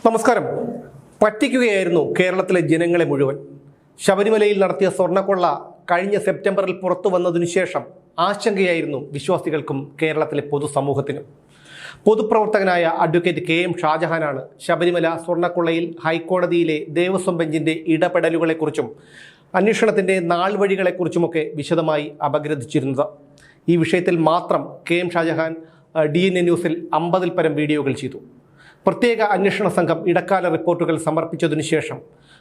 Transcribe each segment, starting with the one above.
നമസ്കാരം. പറ്റിക്കുകയായിരുന്നു കേരളത്തിലെ ജനങ്ങളെ മുഴുവൻ. ശബരിമലയിൽ നടത്തിയ സ്വർണ്ണക്കൊള്ള കഴിഞ്ഞ സെപ്റ്റംബറിൽ പുറത്തു വന്നതിനു ശേഷം ആശങ്കയായിരുന്നു വിശ്വാസികൾക്കും കേരളത്തിലെ പൊതുസമൂഹത്തിനും. പൊതുപ്രവർത്തകനായ അഡ്വക്കേറ്റ് KM ഷാജഹാനാണ് ശബരിമല സ്വർണ്ണക്കൊള്ളയിൽ ഹൈക്കോടതിയിലെ ദേവസ്വം ബെഞ്ചിന്റെ ഇടപെടലുകളെക്കുറിച്ചും അന്വേഷണത്തിന്റെ നാൾവഴികളെക്കുറിച്ചുമൊക്കെ വിശദമായി അപഗ്രഥിച്ചിരുന്നത്. ഈ വിഷയത്തിൽ മാത്രം KM ഷാജഹാൻ DNA ന്യൂസിൽ 50-ൽ പരം വീഡിയോകൾ ചെയ്തു. പ്രത്യേക അന്വേഷണ സംഘം ഇടക്കാല റിപ്പോർട്ടുകൾ സമർപ്പിച്ചതിനു ശേഷം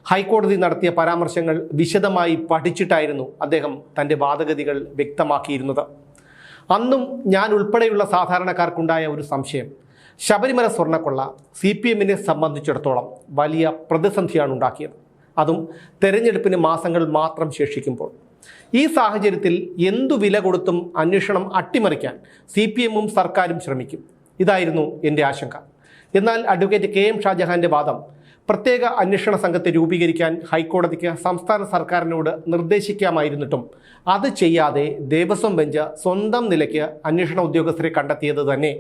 ഹൈക്കോടതി നടത്തിയ പരാമർശങ്ങൾ വിശദമായി പഠിച്ചിട്ടായിരുന്നു അദ്ദേഹം തൻ്റെ വാദഗതികൾ വ്യക്തമാക്കിയിരുന്നത്. അന്നും ഞാൻ ഉൾപ്പെടെയുള്ള സാധാരണക്കാർക്കുണ്ടായ ഒരു സംശയം, ശബരിമല സ്വർണ്ണക്കൊള്ള CPM-നെ സംബന്ധിച്ചിടത്തോളം വലിയ പ്രതിസന്ധിയാണ് ഉണ്ടാക്കിയത്, അതും തെരഞ്ഞെടുപ്പിന് മാസങ്ങൾ മാത്രം ശേഷിക്കുമ്പോൾ. ഈ സാഹചര്യത്തിൽ എന്തു വില കൊടുത്തും അന്വേഷണം അട്ടിമറിക്കാൻ CPM-ഉം സർക്കാരും ശ്രമിക്കും. ഇതായിരുന്നു എൻ്റെ ആശങ്ക. എന്നാൽ അഡ്വക്കേറ്റ് KM ഷാജഹാന്റെ വാദം, പ്രത്യേക അന്വേഷണ സംഘത്തെ രൂപീകരിക്കാൻ ഹൈക്കോടതിക്ക് സംസ്ഥാന സർക്കാരിനോട് നിർദ്ദേശിക്കാമായിരുന്നിട്ടും അത് ചെയ്യാതെ ദേവസ്വം ബെഞ്ച് സ്വന്തം നിലയ്ക്ക് അന്വേഷണ ഉദ്യോഗസ്ഥരെ കണ്ടെത്തിയത് തന്നെ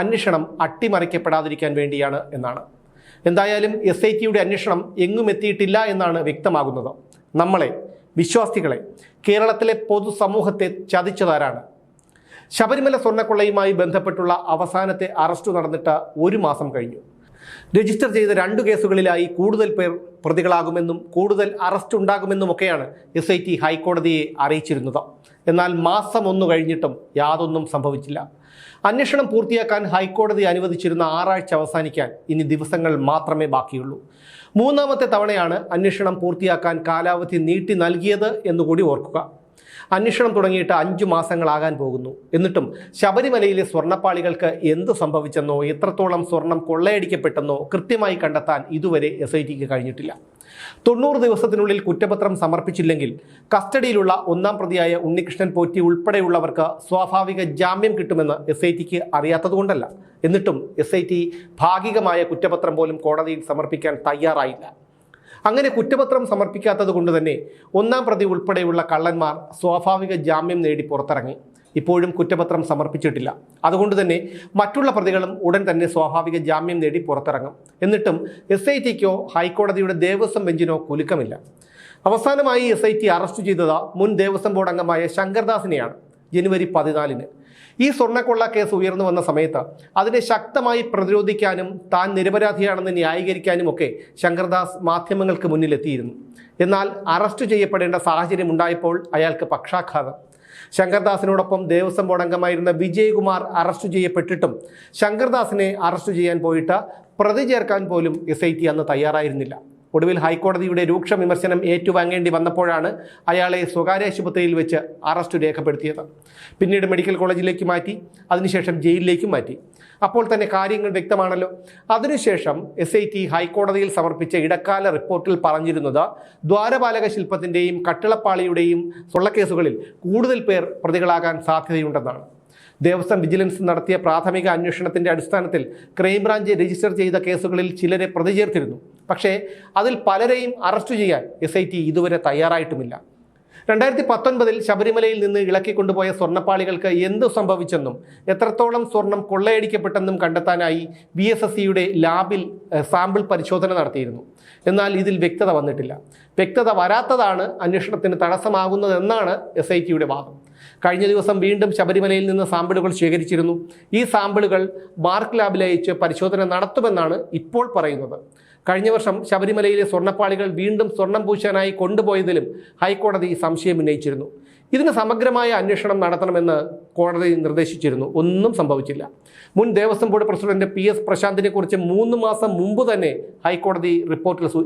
അന്വേഷണം അട്ടിമറിക്കപ്പെടാതിരിക്കാൻ വേണ്ടിയാണ് എന്നാണ്. എന്തായാലും SIT-യുടെ അന്വേഷണം എങ്ങും എത്തിയിട്ടില്ല എന്നാണ് വ്യക്തമാകുന്നത്. നമ്മളെ, വിശ്വാസികളെ, കേരളത്തിലെ പൊതുസമൂഹത്തെ ചതിച്ചതാരാണ്? ശബരിമല സ്വർണ്ണക്കൊള്ളയുമായി ബന്ധപ്പെട്ടുള്ള അവസാനത്തെ അറസ്റ്റ് നടന്നിട്ട് 1 മാസം കഴിഞ്ഞു. രജിസ്റ്റർ ചെയ്ത 2 കേസുകളിലായി കൂടുതൽ പേർ പ്രതികളാകുമെന്നും കൂടുതൽ അറസ്റ്റ് ഉണ്ടാകുമെന്നുമൊക്കെയാണ് SIT ഹൈക്കോടതിയെ അറിയിച്ചിരുന്നത്. എന്നാൽ മാസം 1 കഴിഞ്ഞിട്ടും യാതൊന്നും സംഭവിച്ചില്ല. അന്വേഷണം പൂർത്തിയാക്കാൻ ഹൈക്കോടതി അനുവദിച്ചിരുന്ന 6 ആഴ്ച അവസാനിക്കാൻ ഇനി ദിവസങ്ങൾ മാത്രമേ ബാക്കിയുള്ളൂ. 3ാമത്തെ തവണയാണ് അന്വേഷണം പൂർത്തിയാക്കാൻ കാലാവധി നീട്ടി നൽകിയത് എന്നുകൂടി ഓർക്കുക. അന്വേഷണം തുടങ്ങിയിട്ട് 5 മാസങ്ങളാകാൻ പോകുന്നു. എന്നിട്ടും ശബരിമലയിലെ സ്വർണ്ണപ്പാളികൾക്ക് എന്തു സംഭവിച്ചെന്നോ എത്രത്തോളം സ്വർണം കൊള്ളയടിക്കപ്പെട്ടെന്നോ കൃത്യമായി കണ്ടെത്താൻ ഇതുവരെ SIT-ക്ക് കഴിഞ്ഞിട്ടില്ല. 90 ദിവസത്തിനുള്ളിൽ കുറ്റപത്രം സമർപ്പിച്ചില്ലെങ്കിൽ കസ്റ്റഡിയിലുള്ള 1-ാം പ്രതിയായ ഉണ്ണികൃഷ്ണൻ പോറ്റി ഉൾപ്പെടെയുള്ളവർക്ക് സ്വാഭാവിക ജാമ്യം കിട്ടുമെന്ന് SIT-ക്ക് അറിയാത്തതുകൊണ്ടല്ല. എന്നിട്ടും SIT ഭാഗികമായ കുറ്റപത്രം പോലും കോടതിയിൽ സമർപ്പിക്കാൻ തയ്യാറായില്ല. അങ്ങനെ കുറ്റപത്രം സമർപ്പിക്കാത്തത് കൊണ്ട് തന്നെ 1-ാം പ്രതി ഉൾപ്പെടെയുള്ള കള്ളന്മാർ സ്വാഭാവിക ജാമ്യം നേടി പുറത്തിറങ്ങി. ഇപ്പോഴും കുറ്റപത്രം സമർപ്പിച്ചിട്ടില്ല. അതുകൊണ്ട് തന്നെ മറ്റുള്ള പ്രതികളും ഉടൻ തന്നെ സ്വാഭാവിക ജാമ്യം നേടി പുറത്തിറങ്ങും. എന്നിട്ടും SIT-ക്കോ ഹൈക്കോടതിയുടെ ദേവസ്വം ബെഞ്ചിനോ കുലുക്കമില്ല. അവസാനമായി SIT അറസ്റ്റ് ചെയ്തത് മുൻ ദേവസ്വം ബോർഡ് അംഗമായ ശങ്കർദാസിനെയാണ്, ജനുവരി 14-ന്. ഈ സ്വർണ്ണക്കൊള്ള കേസ് ഉയർന്നു വന്ന സമയത്ത് അതിനെ ശക്തമായി പ്രതിരോധിക്കാനും താൻ നിരപരാധിയാണെന്ന് ന്യായീകരിക്കാനും ഒക്കെ ശങ്കർദാസ് മാധ്യമങ്ങൾക്ക് മുന്നിലെത്തിയിരുന്നു. എന്നാൽ അറസ്റ്റ് ചെയ്യപ്പെടേണ്ട സാഹചര്യം ഉണ്ടായപ്പോൾ അയാൾക്ക് പക്ഷാഘാതം. ശങ്കർദാസിനോടൊപ്പം ദേവസ്വം ബോർഡ് അംഗമായിരുന്ന വിജയകുമാർ അറസ്റ്റ് ചെയ്യപ്പെട്ടിട്ടും ശങ്കർദാസിനെ അറസ്റ്റ് ചെയ്യാൻ പോയിട്ട് പ്രതി ചേർക്കാൻ പോലും SIT അന്ന് തയ്യാറായിരുന്നില്ല. ഒടുവിൽ ഹൈക്കോടതിയുടെ രൂക്ഷ വിമർശനം ഏറ്റുവാങ്ങേണ്ടി വന്നപ്പോഴാണ് അയാളെ സ്വകാര്യ ആശുപത്രിയിൽ വെച്ച് അറസ്റ്റ് രേഖപ്പെടുത്തിയത്. പിന്നീട് മെഡിക്കൽ കോളേജിലേക്ക് മാറ്റി, അതിനുശേഷം ജയിലിലേക്കും മാറ്റി. അപ്പോൾ തന്നെ കാര്യങ്ങൾ വ്യക്തമാണല്ലോ. അതിനുശേഷം SIT ഹൈക്കോടതിയിൽ സമർപ്പിച്ച ഇടക്കാല റിപ്പോർട്ടിൽ പറഞ്ഞിരുന്നത് ദ്വാരപാലക ശില്പത്തിൻ്റെയും കട്ടിളപ്പാളിയുടെയും സ്വർണ്ണക്കേസുകളിൽ കൂടുതൽ പേർ പ്രതികളാകാൻ സാധ്യതയുണ്ടെന്നാണ്. ദേവസ്വം വിജിലൻസ് നടത്തിയ പ്രാഥമിക അന്വേഷണത്തിൻ്റെ അടിസ്ഥാനത്തിൽ ക്രൈംബ്രാഞ്ച് രജിസ്റ്റർ ചെയ്ത കേസുകളിൽ ചിലരെ പ്രതി ചേർത്തിരുന്നു. പക്ഷേ അതിൽ പലരെയും അറസ്റ്റ് ചെയ്യാൻ SIT ഇതുവരെ തയ്യാറായിട്ടുമില്ല. 2019-ൽ ശബരിമലയിൽ നിന്ന് ഇളക്കിക്കൊണ്ടുപോയ സ്വർണ്ണപ്പാളികൾക്ക് എന്തു സംഭവിച്ചെന്നും എത്രത്തോളം സ്വർണം കൊള്ളയടിക്കപ്പെട്ടെന്നും കണ്ടെത്താനായി VSSCയുടെ ലാബിൽ സാമ്പിൾ പരിശോധന നടത്തിയിരുന്നു. എന്നാൽ ഇതിൽ വ്യക്തത വന്നിട്ടില്ല. വ്യക്തത വരാത്തതാണ് അന്വേഷണത്തിന് തടസ്സമാകുന്നതെന്നാണ് SIT-യുടെ വാദം. കഴിഞ്ഞ ദിവസം വീണ്ടും ശബരിമലയിൽ നിന്ന് സാമ്പിളുകൾ ശേഖരിച്ചിരുന്നു. ഈ സാമ്പിളുകൾ മാർക്ക് ലാബിൽ അയച്ച് പരിശോധന നടത്തുമെന്നാണ് ഇപ്പോൾ പറയുന്നത്. കഴിഞ്ഞ വർഷം ശബരിമലയിലെ സ്വർണ്ണപ്പാളികൾ വീണ്ടും സ്വർണം പൂശാനായി കൊണ്ടുപോയതിലും ഹൈക്കോടതി സംശയം ഉന്നയിച്ചിരുന്നു. ഇതിന് സമഗ്രമായ അന്വേഷണം നടത്തണമെന്ന് കോടതി നിർദ്ദേശിച്ചിരുന്നു. ഒന്നും സംഭവിച്ചില്ല. മുൻ ദേവസ്വം ബോർഡ് പ്രസിഡന്റ് PS പ്രശാന്തിനെ കുറിച്ച് 3 മാസം മുമ്പ് തന്നെ ഹൈക്കോടതി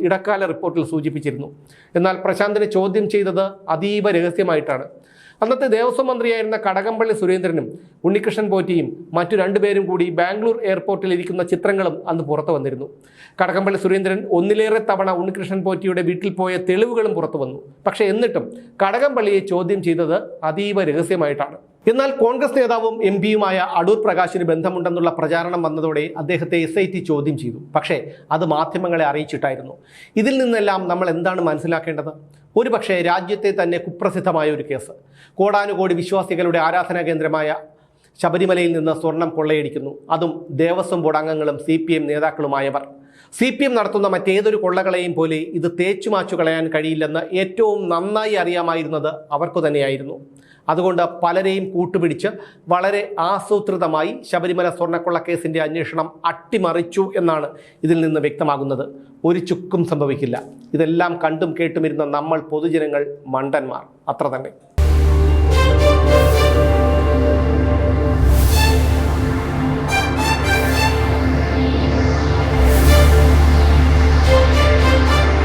ഇടക്കാല റിപ്പോർട്ടിൽ സൂചിപ്പിച്ചിരുന്നു. എന്നാൽ പ്രശാന്തിനെ ചോദ്യം ചെയ്തത് അതീവ രഹസ്യമായിട്ടാണ്. അന്നത്തെ ദേവസ്വം മന്ത്രിയായിരുന്ന കടകംപള്ളി സുരേന്ദ്രനും ഉണ്ണികൃഷ്ണൻ പോറ്റിയും മറ്റു 2 പേരും കൂടി ബാംഗ്ലൂർ എയർപോർട്ടിൽ ഇരിക്കുന്ന ചിത്രങ്ങളും അന്ന് പുറത്തു വന്നിരുന്നു. കടകംപള്ളി സുരേന്ദ്രൻ 1ലേറെ തവണ ഉണ്ണികൃഷ്ണൻ പോറ്റിയുടെ വീട്ടിൽ പോയ തെളിവുകളും പുറത്തു വന്നു. പക്ഷേ എന്നിട്ടും കടകംപള്ളിയെ ചോദ്യം ചെയ്തത് അതീവ രഹസ്യമായിട്ടാണ്. എന്നാൽ കോൺഗ്രസ് നേതാവും MP-യുമായ അടൂർ പ്രകാശിന് ബന്ധമുണ്ടെന്നുള്ള പ്രചാരണം വന്നതോടെ അദ്ദേഹത്തെ SIT ചോദ്യം ചെയ്തു. പക്ഷേ അത് മാധ്യമങ്ങളെ അറിയിച്ചിട്ടായിരുന്നു. ഇതിൽ നിന്നെല്ലാം നമ്മൾ എന്താണ് മനസ്സിലാക്കേണ്ടത്? ഒരുപക്ഷെ രാജ്യത്തെ തന്നെ കുപ്രസിദ്ധമായ ഒരു കേസ്, കോടാനുകോടി വിശ്വാസികളുടെ ആരാധനാ കേന്ദ്രമായ ശബരിമലയിൽ നിന്ന് സ്വർണം കൊള്ളയടിക്കുന്നു, അതും ദേവസ്വം ബോർഡ് അംഗങ്ങളും CPM നേതാക്കളുമായവർ. CPM നടത്തുന്ന മറ്റേതൊരു കൊള്ളകളെയും പോലെ ഇത് തേച്ചുമാച്ചു കളയാൻ കഴിയില്ലെന്ന് ഏറ്റവും നന്നായി അറിയാമായിരുന്നത് അവർക്കു തന്നെയായിരുന്നു. അതുകൊണ്ട് പലരെയും കൂട്ടുപിടിച്ച് വളരെ ആസൂത്രിതമായി ശബരിമല സ്വർണ്ണക്കൊള്ളക്കേസിൻ്റെ അന്വേഷണം അട്ടിമറിച്ചു എന്നാണ് ഇതിൽ നിന്ന് വ്യക്തമാകുന്നത്. ഒരു ചുക്കും സംഭവിക്കില്ല. ഇതെല്ലാം കണ്ടും കേട്ടുമിരുന്ന നമ്മൾ പൊതുജനങ്ങൾ മണ്ടന്മാർ, അത്ര തന്നെ.